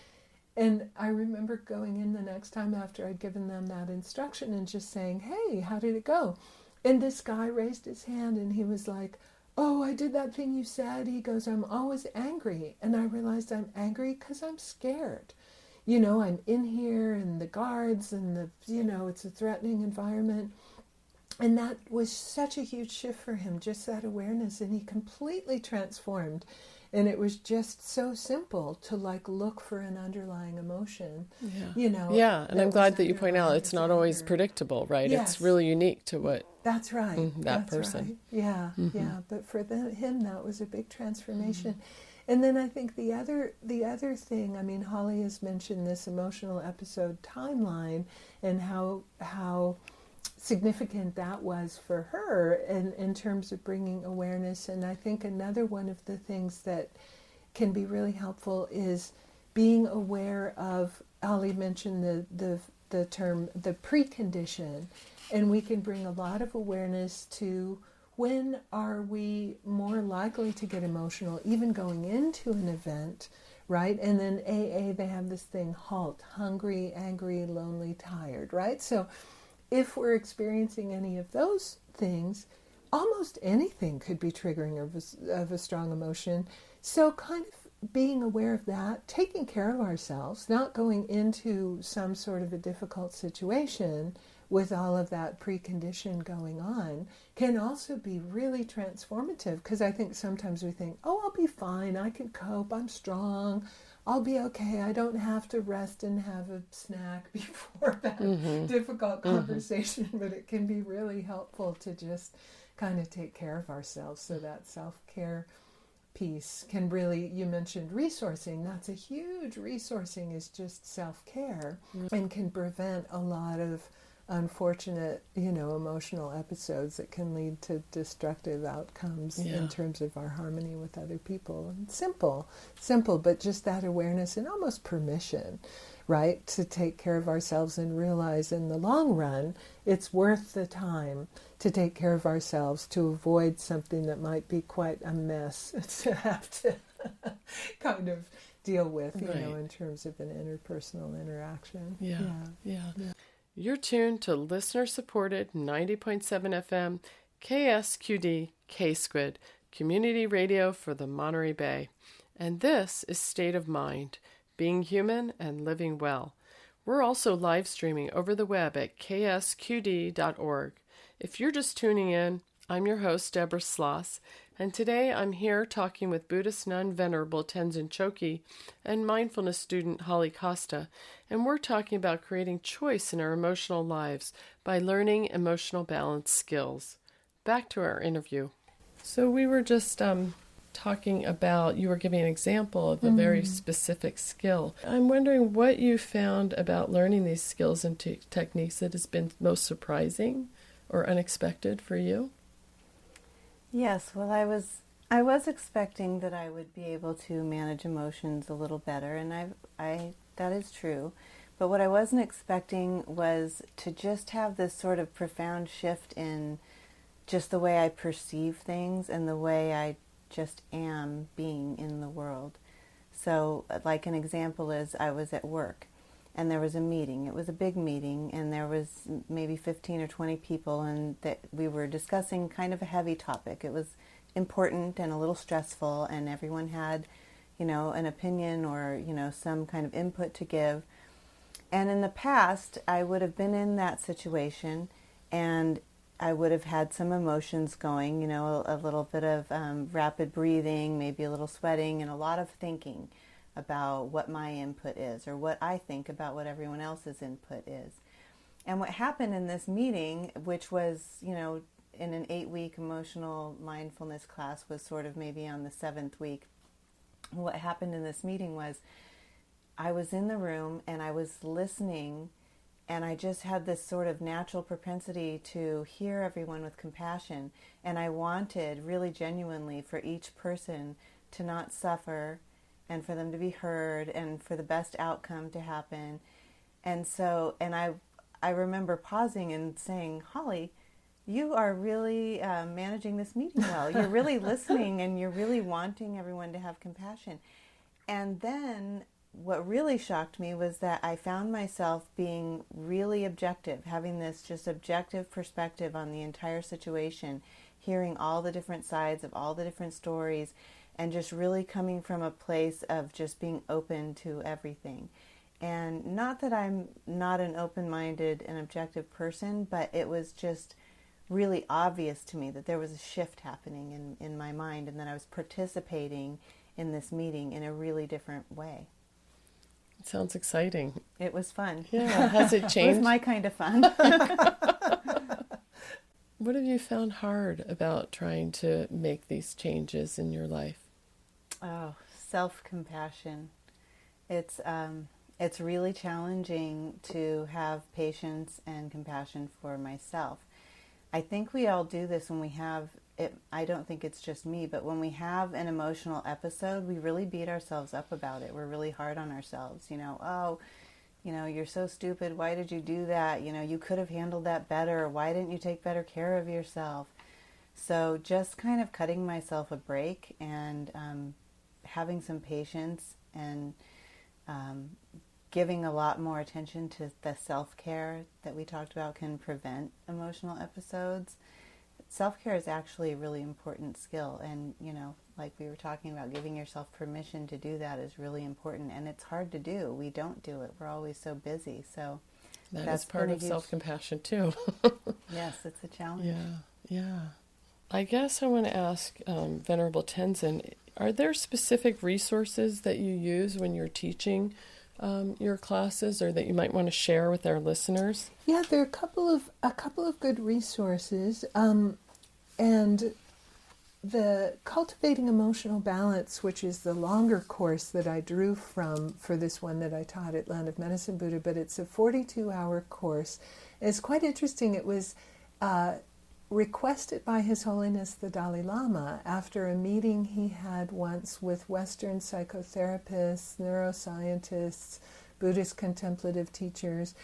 And I remember going in the next time after I'd given them that instruction and just saying, hey, how did it go? And this guy raised his hand and he was like, oh, I did that thing you said. He goes, I'm always angry. And I realized I'm angry because I'm scared. I'm in here and the guards and it's a threatening environment. And that was such a huge shift for him, just that awareness. And he completely transformed. And it was just so simple to like look for an underlying emotion, Yeah, and I'm glad that you point out it's not always anger. predictable, right? Yes. It's really unique to what That's right. that That's person. Right. Yeah, yeah. But for him, that was a big transformation. And then I think the other thing, I mean, Holly has mentioned this emotional episode timeline and how significant that was for her in terms of bringing awareness. And I think another one of the things that can be really helpful is being aware of, Ali mentioned the term, the precondition, and we can bring a lot of awareness to when are we more likely to get emotional, even going into an event, right? And then AA, they have this thing, HALT, hungry, angry, lonely, tired, right? So if we're experiencing any of those things, almost anything could be triggering of a strong emotion. So kind of being aware of that, taking care of ourselves, not going into some sort of a difficult situation with all of that precondition going on, can also be really transformative. Because I think sometimes we think, oh, I'll be fine, I can cope, I'm strong, I'll be okay, I don't have to rest and have a snack before that difficult conversation. But it can be really helpful to just kind of take care of ourselves. So that self-care piece can really, you mentioned resourcing, that's a huge resourcing, is just self-care, and can prevent a lot of unfortunate, emotional episodes that can lead to destructive outcomes in terms of our harmony with other people. And simple, but just that awareness and almost permission, right, to take care of ourselves and realize in the long run it's worth the time to take care of ourselves, to avoid something that might be quite a mess to have to kind of deal with, in terms of an interpersonal interaction. Yeah. You're tuned to listener-supported 90.7 FM KSQD K-Squid, community radio for the Monterey Bay. And this is State of Mind, being human and living well. We're also live streaming over the web at ksqd.org. If you're just tuning in, I'm your host, Deborah Sloss, and today I'm here talking with Buddhist nun Venerable Tenzin Chogkyi and mindfulness student Holly Costa, and we're talking about creating choice in our emotional lives by learning emotional balance skills. Back to our interview. So we were just talking about, you were giving an example of a very specific skill. I'm wondering what you found about learning these skills and techniques that has been most surprising or unexpected for you. Yes, well, I was expecting that I would be able to manage emotions a little better, and I that is true. But what I wasn't expecting was to just have this sort of profound shift in just the way I perceive things and the way I just am being in the world. So, like an example is I was at work and there was a meeting. It was a big meeting and there was maybe 15 or 20 people, and that we were discussing kind of a heavy topic. It was important and a little stressful, and everyone had, an opinion or, some kind of input to give. And in the past, I would have been in that situation and I would have had some emotions going, a little bit of rapid breathing, maybe a little sweating, and a lot of thinking about what my input is or what I think about what everyone else's input is. And what happened in this meeting, which was, in an 8-week emotional mindfulness class, was sort of maybe on the 7th week. What happened in this meeting was I was in the room and I was listening, and I just had this sort of natural propensity to hear everyone with compassion. And I wanted really genuinely for each person to not suffer and for them to be heard and for the best outcome to happen. And so, I remember pausing and saying, Holly, you are really managing this meeting well. You're really listening and you're really wanting everyone to have compassion. And then what really shocked me was that I found myself being really objective, having this just objective perspective on the entire situation, hearing all the different sides of all the different stories, and just really coming from a place of just being open to everything. And not that I'm not an open-minded and objective person, but it was just really obvious to me that there was a shift happening in my mind, and that I was participating in this meeting in a really different way. Sounds exciting. It was fun. Yeah. Has it changed? It was my kind of fun. What have you found hard about trying to make these changes in your life? Oh, self-compassion. It's really challenging to have patience and compassion for myself. I think we all do this when we have it. I don't think it's just me, but when we have an emotional episode, we really beat ourselves up about it. We're really hard on ourselves. You're so stupid. Why did you do that? You could have handled that better. Why didn't you take better care of yourself? So just kind of cutting myself a break and having some patience and giving a lot more attention to the self-care that we talked about can prevent emotional episodes. Self-care is actually a really important skill, and like we were talking about, giving yourself permission to do that is really important, and it's hard to do. We don't do it. We're always so busy. So that's part of self-compassion too. Yes, it's a challenge. Yeah. I guess I want to ask Venerable Tenzin, are there specific resources that you use when you're teaching your classes, or that you might want to share with our listeners? Yeah, there are a couple of good resources, and the Cultivating Emotional Balance, which is the longer course that I drew from for this one that I taught at Land of Medicine Buddha, but it's a 42-hour course. It's quite interesting. It was requested by His Holiness the Dalai Lama after a meeting he had once with Western psychotherapists, neuroscientists, Buddhist contemplative teachers.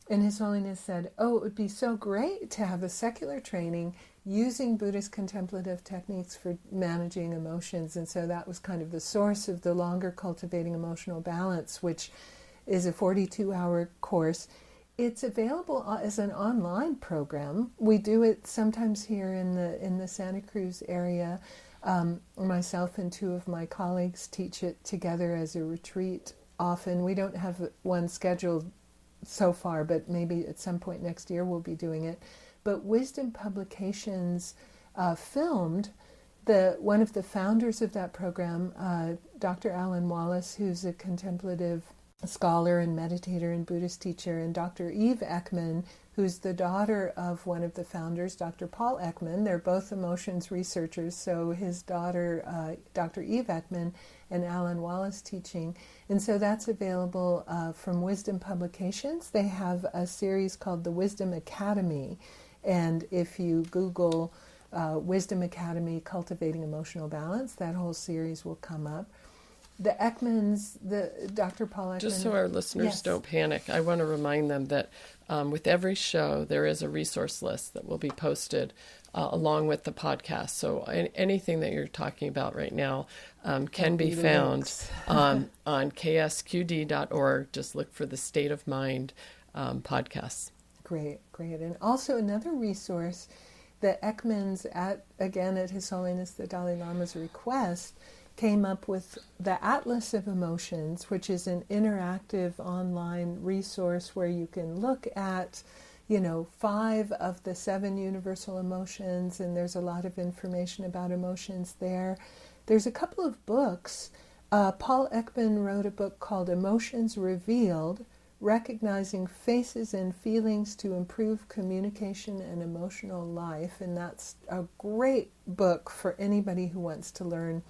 And His Holiness said, it would be so great to have a secular training using Buddhist contemplative techniques for managing emotions. And so that was kind of the source of the longer Cultivating Emotional Balance, which is a 42-hour course. It's available as an online program. We do it sometimes here in the Santa Cruz area. Myself and two of my colleagues teach it together as a retreat often. We don't have one scheduled so far, but maybe at some point next year we'll be doing it. But Wisdom Publications filmed one of the founders of that program, Dr. Alan Wallace, who's a contemplative scholar and meditator and Buddhist teacher, and Dr. Eve Ekman, who's the daughter of one of the founders, Dr. Paul Ekman. They're both emotions researchers, so his daughter, Dr. Eve Ekman, and Alan Wallace teaching. And so that's available from Wisdom Publications. They have a series called the Wisdom Academy, and if you Google Wisdom Academy Cultivating Emotional Balance, that whole series will come up. The Ekmans, Dr. Paul Ekman. Just so our listeners Yes. don't panic, I want to remind them that with every show, there is a resource list that will be posted along with the podcast. So anything that you're talking about right now can be found on ksqd.org. Just look for the State of Mind podcasts. Great. And also another resource, the Ekmans, at His Holiness the Dalai Lama's request, came up with the Atlas of Emotions, which is an interactive online resource where you can look at, 5 of the 7 universal emotions, and there's a lot of information about emotions there. There's a couple of books. Paul Ekman wrote a book called Emotions Revealed, Recognizing Faces and Feelings to Improve Communication and Emotional Life, and that's a great book for anybody who wants to learn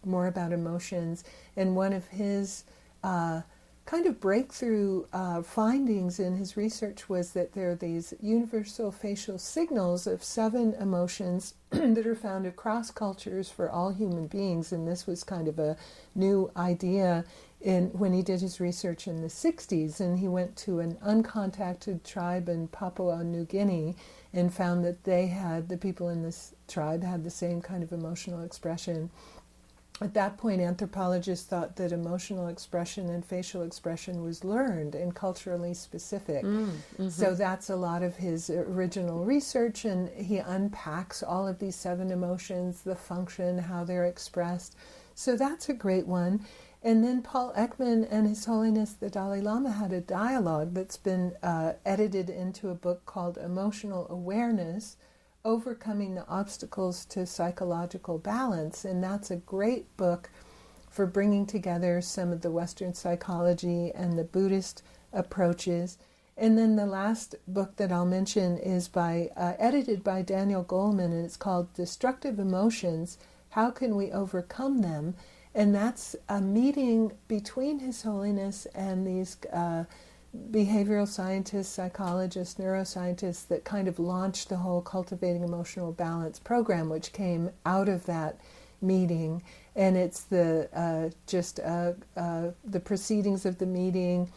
more about emotions. And one of his kind of breakthrough findings in his research was that there are these universal facial signals of 7 emotions that are found across cultures for all human beings. And this was kind of a new idea when he did his research in the 60s, and he went to an uncontacted tribe in Papua New Guinea and found that the people in this tribe had the same kind of emotional expression. At that point, anthropologists thought that emotional expression and facial expression was learned and culturally specific. So that's a lot of his original research, and he unpacks all of these 7 emotions, the function, how they're expressed. So that's a great one. And then Paul Ekman and His Holiness the Dalai Lama had a dialogue that's been edited into a book called Emotional Awareness, Overcoming the Obstacles to Psychological Balance. And that's a great book for bringing together some of the Western psychology and the Buddhist approaches. And then the last book that I'll mention is edited by Daniel Goleman, and it's called Destructive Emotions, How Can We Overcome Them? And that's a meeting between His Holiness and these behavioral scientists, psychologists, neuroscientists that kind of launched the whole Cultivating Emotional Balance program, which came out of that meeting. And it's the proceedings of the meeting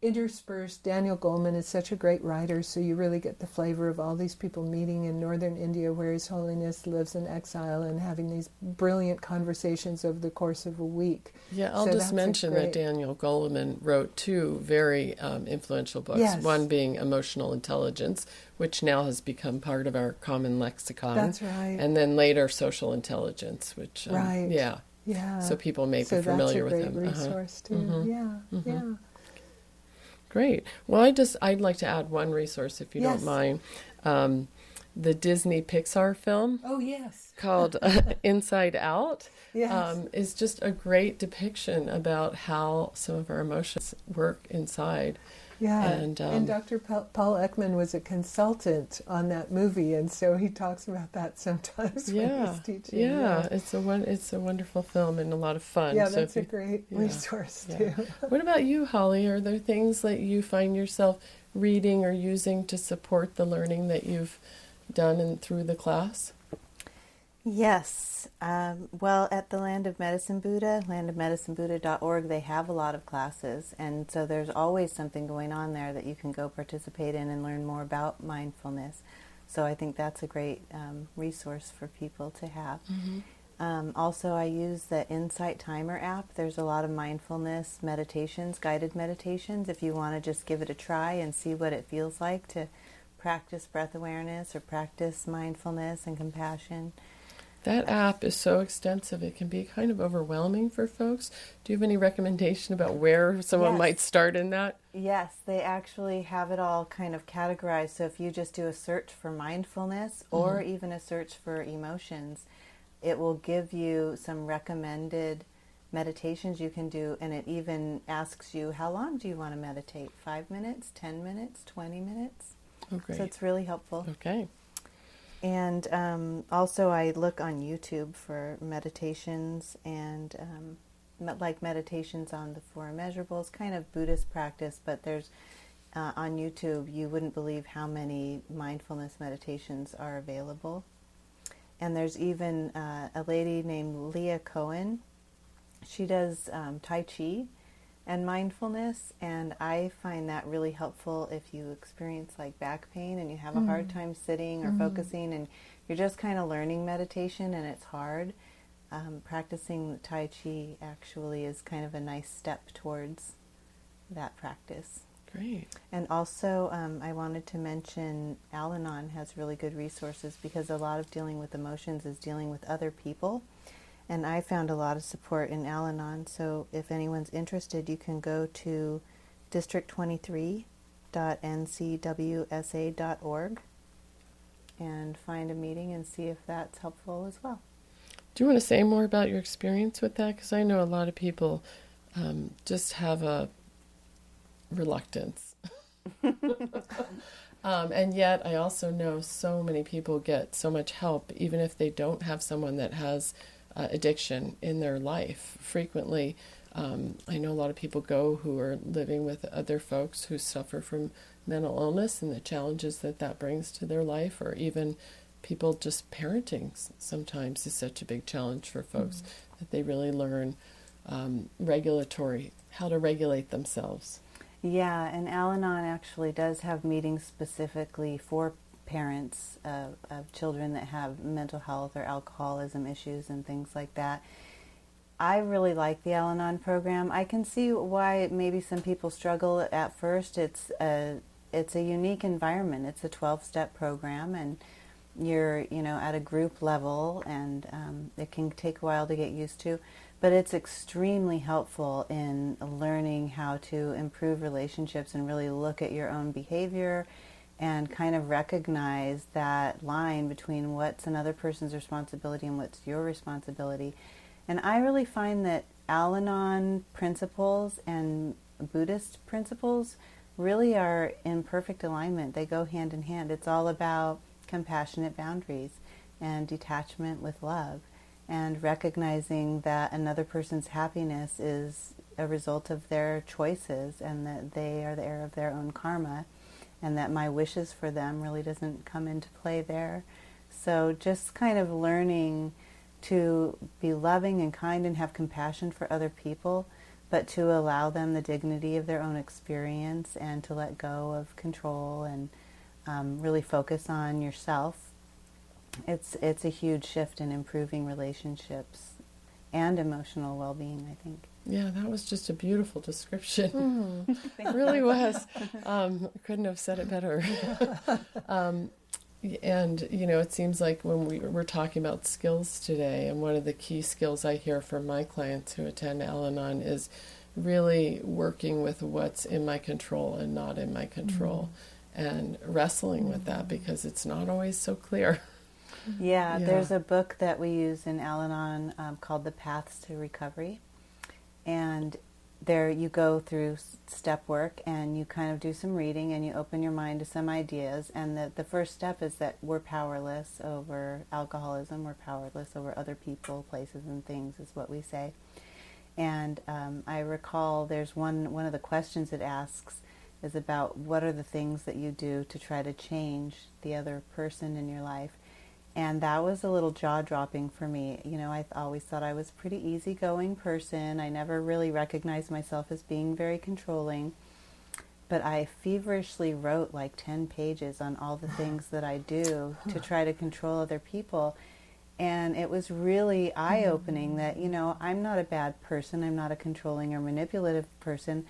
interspersed. Daniel Goleman is such a great writer, so you really get the flavor of all these people meeting in northern India, where His Holiness lives in exile, and having these brilliant conversations over the course of a week. Yeah, I'll just mention that Daniel Goleman wrote 2 very influential books, Yes. one being Emotional Intelligence, which now has become part of our common lexicon. That's right. And then later Social Intelligence, which, Right. Yeah. So people may be familiar with him. So that's a great resource, too. Yeah. Great. Well, I'd like to add one resource, if you don't mind. The Disney Pixar film. Oh, yes. Called Inside Out. Yes. Is just a great depiction about how some of our emotions work inside. Yeah, and Dr. Paul Ekman was a consultant on that movie, and so he talks about that sometimes when he's teaching. Yeah, it's a wonderful film and a lot of fun. Yeah, so that's a great resource too. What about you, Holly? Are there things that you find yourself reading or using to support the learning that you've done and through the class? Yes. Well, at the Land of Medicine Buddha, landofmedicinebuddha.org, they have a lot of classes. And so there's always something going on there that you can go participate in and learn more about mindfulness. So I think that's a great resource for people to have. Also, I use the Insight Timer app. There's a lot of mindfulness meditations, guided meditations, if you want to just give it a try and see what it feels like to practice breath awareness or practice mindfulness and compassion. That app is so extensive, it can be kind of overwhelming for folks. Do you have any recommendation about where someone might start in that? Yes, they actually have it all kind of categorized. So if you just do a search for mindfulness or even a search for emotions, it will give you some recommended meditations you can do, and it even asks you, how long do you want to meditate? 5 minutes, 10 minutes, 20 minutes? Oh, great. So it's really helpful. Okay. And also I look on YouTube for meditations and like meditations on the Four Immeasurables, kind of Buddhist practice, but there's on YouTube, you wouldn't believe how many mindfulness meditations are available. And there's even a lady named Leah Cohen. She does Tai Chi and mindfulness, and I find that really helpful if you experience like back pain and you have a hard time sitting or focusing, and you're just kind of learning meditation and it's hard. Practicing Tai Chi actually is kind of a nice step towards that practice. Great. And also, I wanted to mention Al-Anon has really good resources, because a lot of dealing with emotions is dealing with other people. And I found a lot of support in Al-Anon. So if anyone's interested, you can go to district23.ncwsa.org and find a meeting and see if that's helpful as well. Do you want to say more about your experience with that? Because I know a lot of people just have a reluctance. And yet I also know so many people get so much help, even if they don't have someone that has addiction in their life. Frequently, I know a lot of people go who are living with other folks who suffer from mental illness and the challenges that that brings to their life, or even people just parenting sometimes is such a big challenge for folks that they really learn how to regulate themselves. Yeah, and Al-Anon actually does have meetings specifically for parents of children that have mental health or alcoholism issues and things like that. I really like the Al-Anon program. I can see why maybe some people struggle at first. It's a unique environment. It's a 12-step program, and you're at a group level, and it can take a while to get used to. But it's extremely helpful in learning how to improve relationships and really look at your own behavior and kind of recognize that line between what's another person's responsibility and what's your responsibility. And I really find that Al-Anon principles and Buddhist principles really are in perfect alignment. They go hand in hand. It's all about compassionate boundaries and detachment with love, and recognizing that another person's happiness is a result of their choices, and that they are the heir of their own karma, and that my wishes for them really doesn't come into play there. So just kind of learning to be loving and kind and have compassion for other people, but to allow them the dignity of their own experience, and to let go of control and really focus on yourself. It's a huge shift in improving relationships and emotional well-being, I think. Yeah, that was just a beautiful description. It really was. Couldn't have said it better. And, it seems like when we're talking about skills today, and one of the key skills I hear from my clients who attend Al-Anon is really working with what's in my control and not in my control, and wrestling with that, because it's not always so clear. Yeah, there's a book that we use in Al-Anon called The Paths to Recovery. And there you go through step work, and you kind of do some reading, and you open your mind to some ideas. And the first step is that we're powerless over alcoholism. We're powerless over other people, places, and things, is what we say. And I recall there's one of the questions it asks is about what are the things that you do to try to change the other person in your life. And that was a little jaw-dropping for me. I always thought I was a pretty easygoing person. I never really recognized myself as being very controlling. But I feverishly wrote like 10 pages on all the things that I do to try to control other people. And it was really eye-opening that, I'm not a bad person. I'm not a controlling or manipulative person.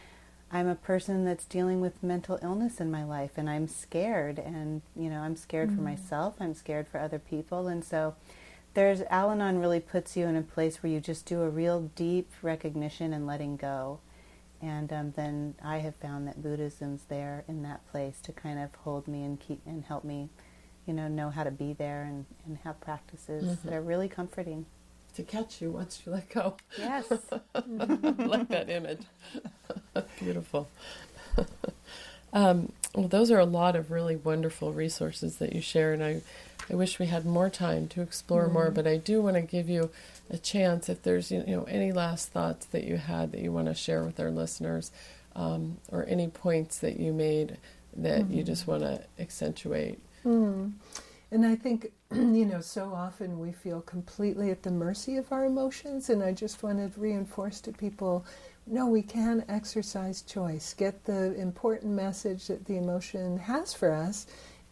I'm a person that's dealing with mental illness in my life, and I'm scared, and I'm scared for myself, I'm scared for other people. And so Al-Anon really puts you in a place where you just do a real deep recognition and letting go. And then I have found that Buddhism's there in that place to kind of hold me and keep and help me know how to be there and have practices that are really comforting. to catch you once you let go. Yes. I like that image. Beautiful. Well, those are a lot of really wonderful resources that you share, and I wish we had more time to explore more, but I do want to give you a chance if there's any last thoughts that you had that you want to share with our listeners, or any points that you made that you just want to accentuate. And I think, so often we feel completely at the mercy of our emotions, and I just want to reinforce to people, no, we can exercise choice, get the important message that the emotion has for us,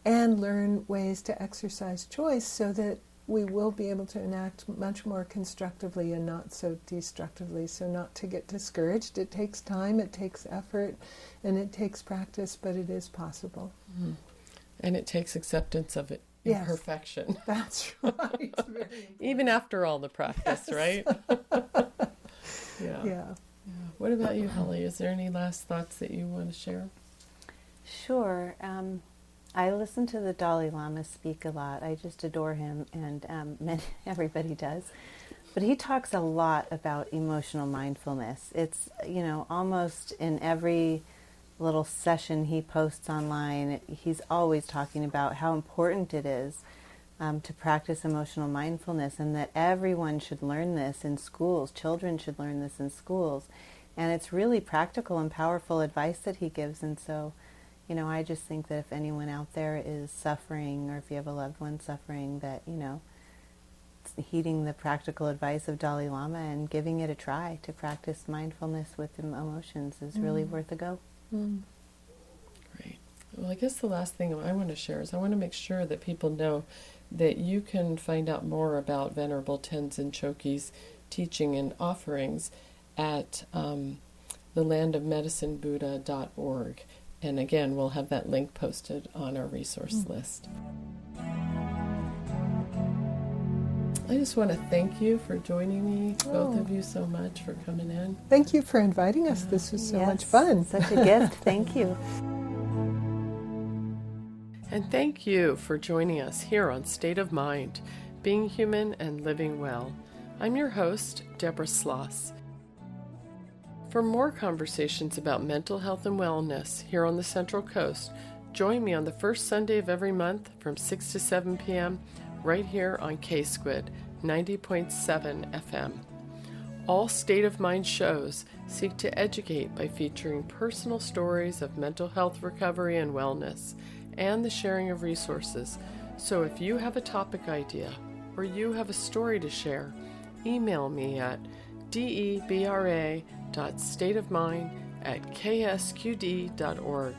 and learn ways to exercise choice so that we will be able to enact much more constructively and not so destructively. So not to get discouraged. It takes time, it takes effort, and it takes practice, but it is possible. And it takes acceptance of it. Yes. Imperfection. That's right. Very Even after all the practice, right? Yeah. What about you, Holly? Is there any last thoughts that you want to share? Sure. I listen to the Dalai Lama speak a lot. I just adore him, and everybody does. But he talks a lot about emotional mindfulness. It's, almost in every little session he posts online, he's always talking about how important it is to practice emotional mindfulness, and that everyone should learn this in schools. Children should learn this in schools. And it's really practical and powerful advice that he gives. And so, I just think that if anyone out there is suffering, or if you have a loved one suffering, that, heeding the practical advice of Dalai Lama and giving it a try to practice mindfulness with emotions is really worth a go. Great. Well, I guess the last thing I want to share is I want to make sure that people know that you can find out more about Venerable Tenzin Choki's teaching and offerings at thelandofmedicinebuddha.org. And again, we'll have that link posted on our resource list. I just want to thank you for joining me, both of you, so much for coming in. Thank you for inviting us. This was so much fun. Such a gift. Thank you. And thank you for joining us here on State of Mind, Being Human and Living Well. I'm your host, Deborah Sloss. For more conversations about mental health and wellness here on the Central Coast, join me on the first Sunday of every month from 6 to 7 p.m. right here on K-Squid 90.7 FM. All State of Mind shows seek to educate by featuring personal stories of mental health recovery and wellness, and the sharing of resources. So if you have a topic idea or you have a story to share, email me at debra.stateofmind@ksqd.org.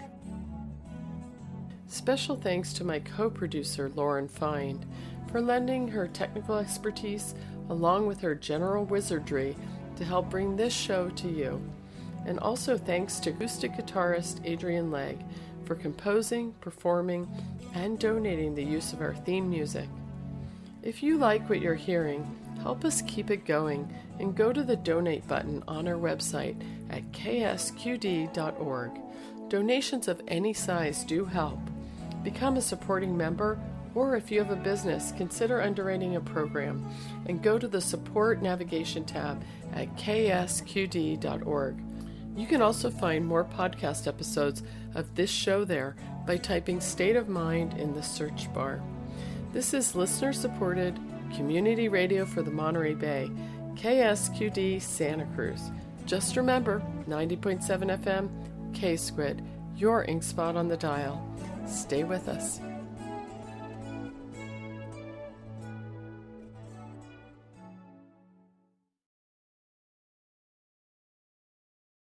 Special thanks to my co-producer, Lauren Find, for lending her technical expertise along with her general wizardry to help bring this show to you. And also thanks to acoustic guitarist Adrian Legg for composing, performing, and donating the use of our theme music. If you like what you're hearing, help us keep it going and go to the donate button on our website at ksqd.org. Donations of any size do help. Become a supporting member, or if you have a business, consider underwriting a program and go to the support navigation tab at ksqd.org. You can also find more podcast episodes of this show there by typing State of Mind in the search bar. This is listener-supported community radio for the Monterey Bay, KSQD Santa Cruz. Just remember, 90.7 FM, K-Squid, your ink spot on the dial. Stay with us.